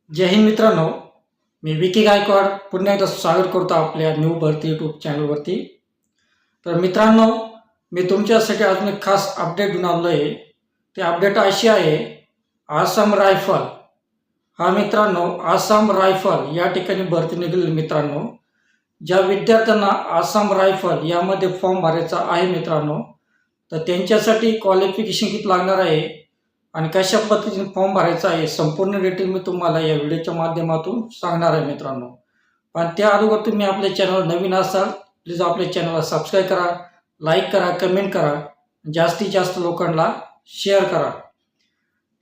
जय हिंद मित्रांनो. मी विकी गायकवाड पुन्हा एकदा स्वागत करतो आपल्या न्यू भरती यूट्यूब चॅनलवरती. तर मित्रांनो, मी तुमच्यासाठी अजून एक खास अपडेट घेऊन आलो आहे. ते अपडेट अशी आहे, आसाम रायफल हा मित्रांनो, आसाम रायफल या ठिकाणी भरती निघालेली मित्रांनो. ज्या विद्यार्थ्यांना आसाम रायफल यामध्ये फॉर्म भरायचा आहे मित्रांनो, तर त्यांच्यासाठी क्वालिफिकेशन किती लागणार आहे आणि कशा पद्धतीने फॉर्म भरायचा आहे संपूर्ण डिटेल मी तुम्हाला या व्हिडिओच्या माध्यमातून सांगणार आहे मित्रांनो. पण त्या अगोदर तुम्ही आपल्या चॅनलवर नवीन असाल, प्लीज आपल्या चॅनलला सबस्क्राईब करा, लाईक करा, कमेंट करा, जास्तीत जास्त लोकांना शेअर करा.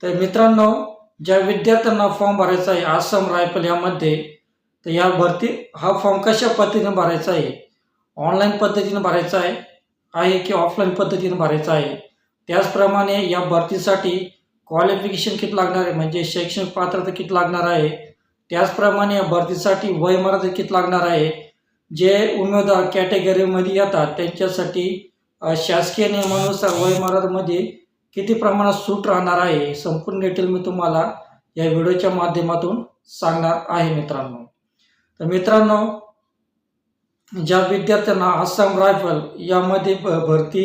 तर मित्रांनो, ज्या विद्यार्थ्यांना फॉर्म भरायचा आहे आसाम रायफल यामध्ये, तर या भरती हा फॉर्म कशा पद्धतीने भरायचा आहे, ऑनलाईन पद्धतीने भरायचा आहे की ऑफलाईन पद्धतीने भरायचा आहे. त्याचप्रमाणे या भरतीसाठी क्वालिफिकेशन किती लागणार आहे, म्हणजे शैक्षणिक पात्रता किती लागणार आहे. त्याचप्रमाणे या भरतीसाठी वयमर्यादा किती लागणार आहे. जे उमेदवार कॅटेगरीमध्ये येतात त्यांच्यासाठी शासकीय नियमानुसार वयमर्यादेमध्ये किती प्रमाणात सूट राहणार आहे, संपूर्ण डिटेल मी तुम्हाला या व्हिडिओच्या माध्यमातून सांगणार आहे मित्रांनो. तर मित्रांनो, ज्या विद्यार्थ्यांना आसाम रायफल यामध्ये भरती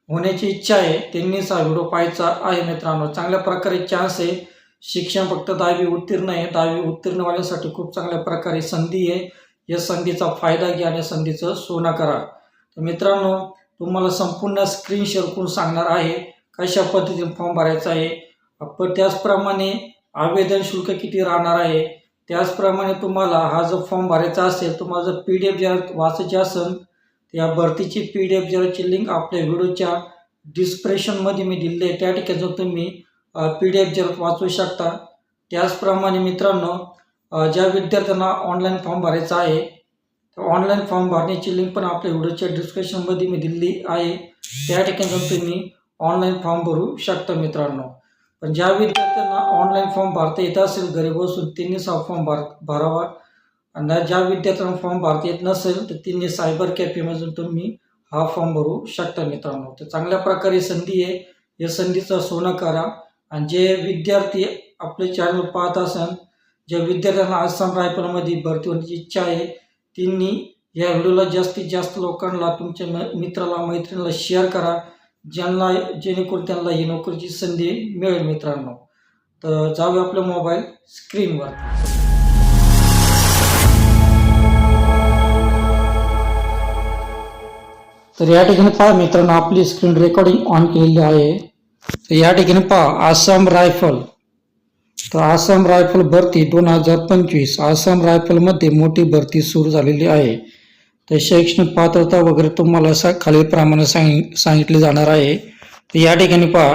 होण्याची इच्छा आहे त्यांनीच हा व्हिडिओ पाहायचा आहे मित्रांनो. चांगल्या प्रकारे चान्स आहे. शिक्षण फक्त 10वी उत्तीर्ण आहे. 10वी उत्तीर्णवाल्यांसाठी खूप चांगल्या प्रकारे संधी आहे. या संधीचा फायदा घ्या आणि संधीचं सोनं करा. तर मित्रांनो, तुम्हाला संपूर्ण स्क्रीन शेअर करून सांगणार आहे कशा पद्धतीने फॉर्म भरायचा आहे. पण त्याचप्रमाणे आवेदन शुल्क किती राहणार आहे. त्याचप्रमाणे तुम्हाला हा जो फॉर्म भरायचा असेल, तुम्हाला जर PDF जर वाचायची असेल, या भरतीची PDF जराची लिंक आपल्या व्हिडिओच्या डिस्क्रिप्शनमध्ये मी दिली आहे. त्या ठिकाणी जाऊन तुम्ही PDF जर वाचू शकता. त्याचप्रमाणे मित्रांनो, ज्या विद्यार्थ्यांना ऑनलाईन फॉर्म भरायचा आहे, तर ऑनलाईन फॉर्म भरण्याची लिंक पण आपल्या व्हिडिओच्या डिस्क्रिप्शनमध्ये मी दिली आहे. त्या ठिकाणी जाऊन तुम्ही ऑनलाईन फॉर्म भरू शकता मित्रांनो. पण ज्या विद्यार्थ्यांना ऑनलाईन फॉर्म भरता येत असेल घरी बसून, त्यांनीच हा फॉर्म भरावा. आणि ज्या विद्यार्थ्यांना फॉर्म भरता येत नसेल तर त्यांनी सायबर कॅफेमधून तुम्ही हा फॉर्म भरू शकता मित्रांनो. तर चांगल्या प्रकारे संधी आहे. या संधीचं सोनं करा. आणि जे विद्यार्थी आपले चॅनल पाहत असाल, ज्या विद्यार्थ्यांना आसाम रायफलमध्ये भरती होण्याची इच्छा आहे, त्यांनी या व्हिडिओला जास्तीत जास्त लोकांना, तुमच्या मित्राला मैत्रिणीला शेअर करा, जेणेकरून त्यांना ही नोकरीची संधी मिळेल मित्रांनो. तर जाऊया आपल्या मोबाईल स्क्रीनवर. तर या ठिकाणी पहा मित्रांनो, आपली स्क्रीन रेकॉर्डिंग ऑन केलेली आहे. तर या ठिकाणी पहा आसाम रायफल. तर आसाम रायफल भरती 2025 आसाम रायफलमध्ये मोठी भरती सुरू झालेली आहे. तर शैक्षणिक पात्रता वगैरे तुम्हाला खालीलप्रमाणे सांगितले जाणार आहे. तर या ठिकाणी पहा,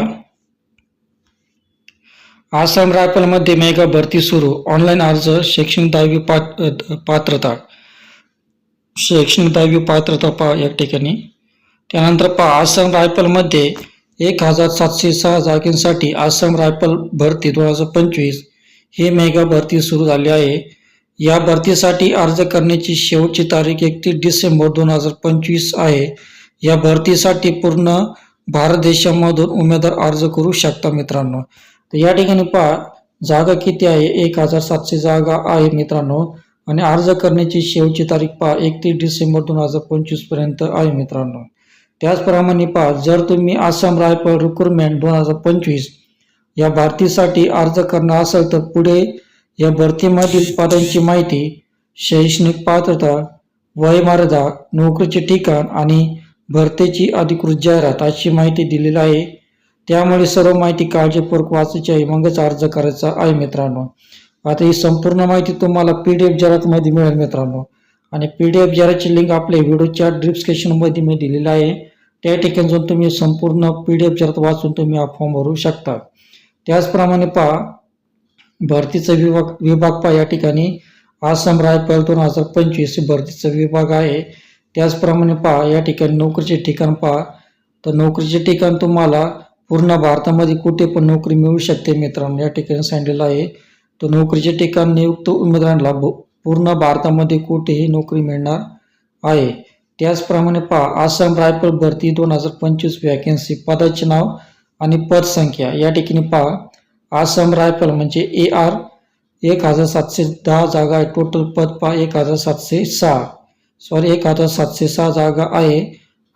आसाम रायफलमध्ये मेगा भरती सुरू. ऑनलाईन अर्ज. शैक्षणिक 10वी पात्रता. शैक्षणिक 10वी पात्रता पहा या ठिकाणी. त्यानंतर पहा, आसाम रायफलमध्ये 1706 जागांसाठी आसाम रायफल भरती 2025 ही मेगा भरती सुरू झाली आहे. या भरतीसाठी अर्ज करण्याची शेवटची तारीख 31 डिसेंबर 2025 आहे. या भरतीसाठी पूर्ण भारत देशामधून उमेदवार अर्ज करू शकता मित्रांनो. तर या ठिकाणी पहा, जागा किती आहे, 1700 जागा आहे मित्रांनो. आणि अर्ज करण्याची शेवटची तारीख पहा 31 डिसेंबर 2025 पर्यंत आहे मित्रांनो. त्याचप्रमाणे पहा, जर तुम्ही आसाम रायफल रिक्रुटमेंट 2025 या भरतीसाठी अर्ज करणार असाल तर पुढे या भरतीमधील पदांची माहिती, शैक्षणिक पात्रता, वयमर्यादा, नोकरीचे ठिकाण आणि भरतीची अधिकृत जाहिरात अशी माहिती दिलेली आहे. त्यामुळे सर्व माहिती काळजीपूर्वक वाचायची आहे, मगच अर्ज करायचा आहे मित्रांनो. आता ही संपूर्ण माहिती तुम्हाला PDF जाहिरातमध्ये मिळेल मित्रांनो. आणि PDF जाहिरातची लिंक आपल्या व्हिडिओच्या डिस्क्रिप्शनमध्ये मी दिलेली आहे. त्या ठिकाणी जाऊन तुम्ही संपूर्ण PDF जाहिरात वाचून तुम्ही हा फॉर्म भरू शकता. त्याचप्रमाणे पहा, भरतीचा विभाग पहा या ठिकाणी आसाम रायफल 2025 भरतीचा विभाग आहे. त्याचप्रमाणे पहा या ठिकाणी नोकरीचे ठिकाण पहा. तर नोकरीचे ठिकाण तुम्हाला पूर्ण भारतामध्ये कुठे पण नोकरी मिळू शकते मित्रांनो. या ठिकाणी सांगितलेलं आहे. तर नोकरीचे ठिकाण नियुक्त उमेदवारांना पूर्ण भारतामध्ये कुठेही नोकरी मिळणार आहे. त्याचप्रमाणे पहा, आसाम रायफल भरती 2025 वॅकन्सी, पदाचे नाव आणि पदसंख्या. या ठिकाणी पहा, आसाम रायफल म्हणजे AR 1710 जागा आहे. टोटल पद पहा 1706 1706 जागा आहे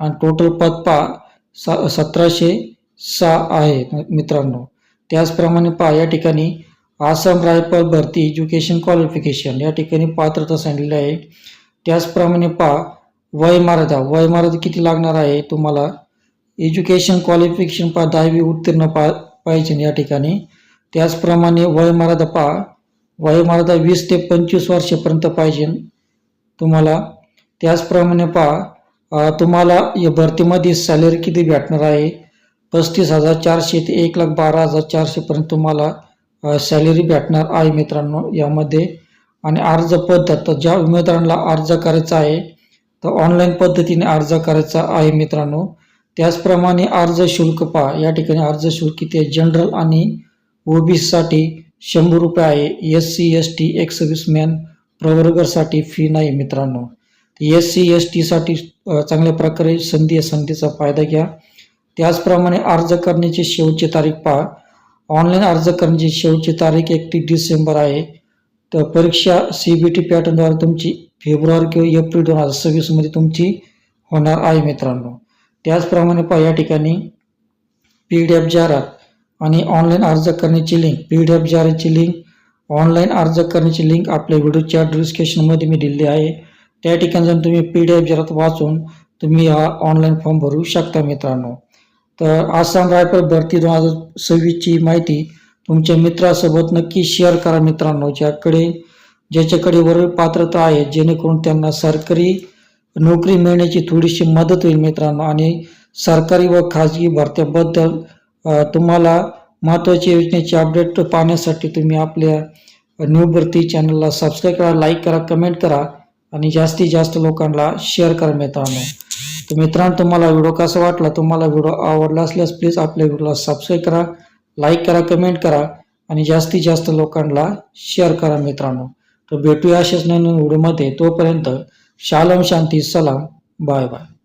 आणि टोटल पद पहा 1706 आहे मित्रांनो. त्याचप्रमाणे पहा या ठिकाणी आसाम रायफल भरती एज्युकेशन क्वालिफिकेशन या ठिकाणी पात्रता सांगितलेली आहे. त्याचप्रमाणे पहा वय मर्यादा किती लागणार आहे तुम्हाला. एज्युकेशन क्वालिफिकेशन पहा 10वी उत्तीर्ण पाहिजे या ठिकाणी. त्याचप्रमाणे वयमर्यादा पहा, वयमर्यादा 20 ते 25 वर्षापर्यंत पाहिजे तुम्हाला. त्याचप्रमाणे पहा तुम्हाला या भरतीमध्ये सॅलरी किती भेटणार आहे. 35,400 ते 1,12,400 पर्यंत तुम्हाला सॅलरी भेटणार आहे मित्रांनो यामध्ये. आणि अर्ज पद्धत, तर ज्या उमेदवारांना अर्ज करायचा आहे तर ऑनलाईन पद्धतीने अर्ज करायचा आहे मित्रांनो. त्याचप्रमाणे अर्ज शुल्क पहा, या ठिकाणी अर्ज शुल्क किती आहे. जनरल आणि ओबीसीसाठी 100 रुपये आहे. SC ST एक्स-सर्व्हिसमॅन प्रवर्गासाठी फी नाही मित्रांनो. SC ST साठी चांगल्या प्रकारे संधीचा फायदा घ्या. त्याचप्रमाणे अर्ज करण्याची शेवटची तारीख पहा. ऑनलाईन अर्ज करण्याची शेवटची तारीख 31 डिसेंबर आहे. तर परीक्षा CBT पॅटर्नद्वारे तुमची फेब्रुवारी किंवा एप्रिल 2026 मध्ये तुमची होणार आहे मित्रांनो. त्याचप्रमाणे पहा या ठिकाणी PDF जाहिरात आणि ऑनलाईन अर्ज करण्याची लिंक, PDF जाहिरातीची लिंक, ऑनलाईन अर्ज करण्याची लिंक आपल्या व्हिडिओच्या डिस्क्रिप्शनमध्ये मी दिली आहे. त्या ठिकाणी जाऊन तुम्ही PDF जाहिरात वाचून तुम्ही हा ऑनलाईन फॉर्म भरू शकता मित्रांनो. तर आसाम रायफल भरती 2026 ची माहिती तुमच्या मित्रासोबत नक्की शेअर करा मित्रांनो, ज्याच्याकडे वरील पात्रता आहे, जेणेकरून त्यांना सरकारी नोकरी मिळण्याची थोडीशी मदत होईल मित्रांनो. आणि सरकारी व खाजगी भरत्याबद्दल तुम्हाला महत्त्वाची योजनेची अपडेट पाहण्यासाठी तुम्ही आपल्या न्यू भरती चॅनलला सबस्क्राईब करा, लाईक करा, कमेंट करा आणि जास्तीत जास्त लोकांना शेअर करा मित्रांनो. तर मित्रांनो तुम्हाला व्हिडिओ कसा वाटला, तुम्हाला व्हिडिओ आवडला असल्यास प्लीज आपल्या व्हिडिओला सबस्क्राईब करा, लाईक करा, कमेंट करा आणि जास्तीत जास्त लोकांना शेअर करा मित्रांनो. तर भेटूया अशाच नवीन व्हिडिओमध्ये. तोपर्यंत शालोम, शांती, सलाम, बाय बाय.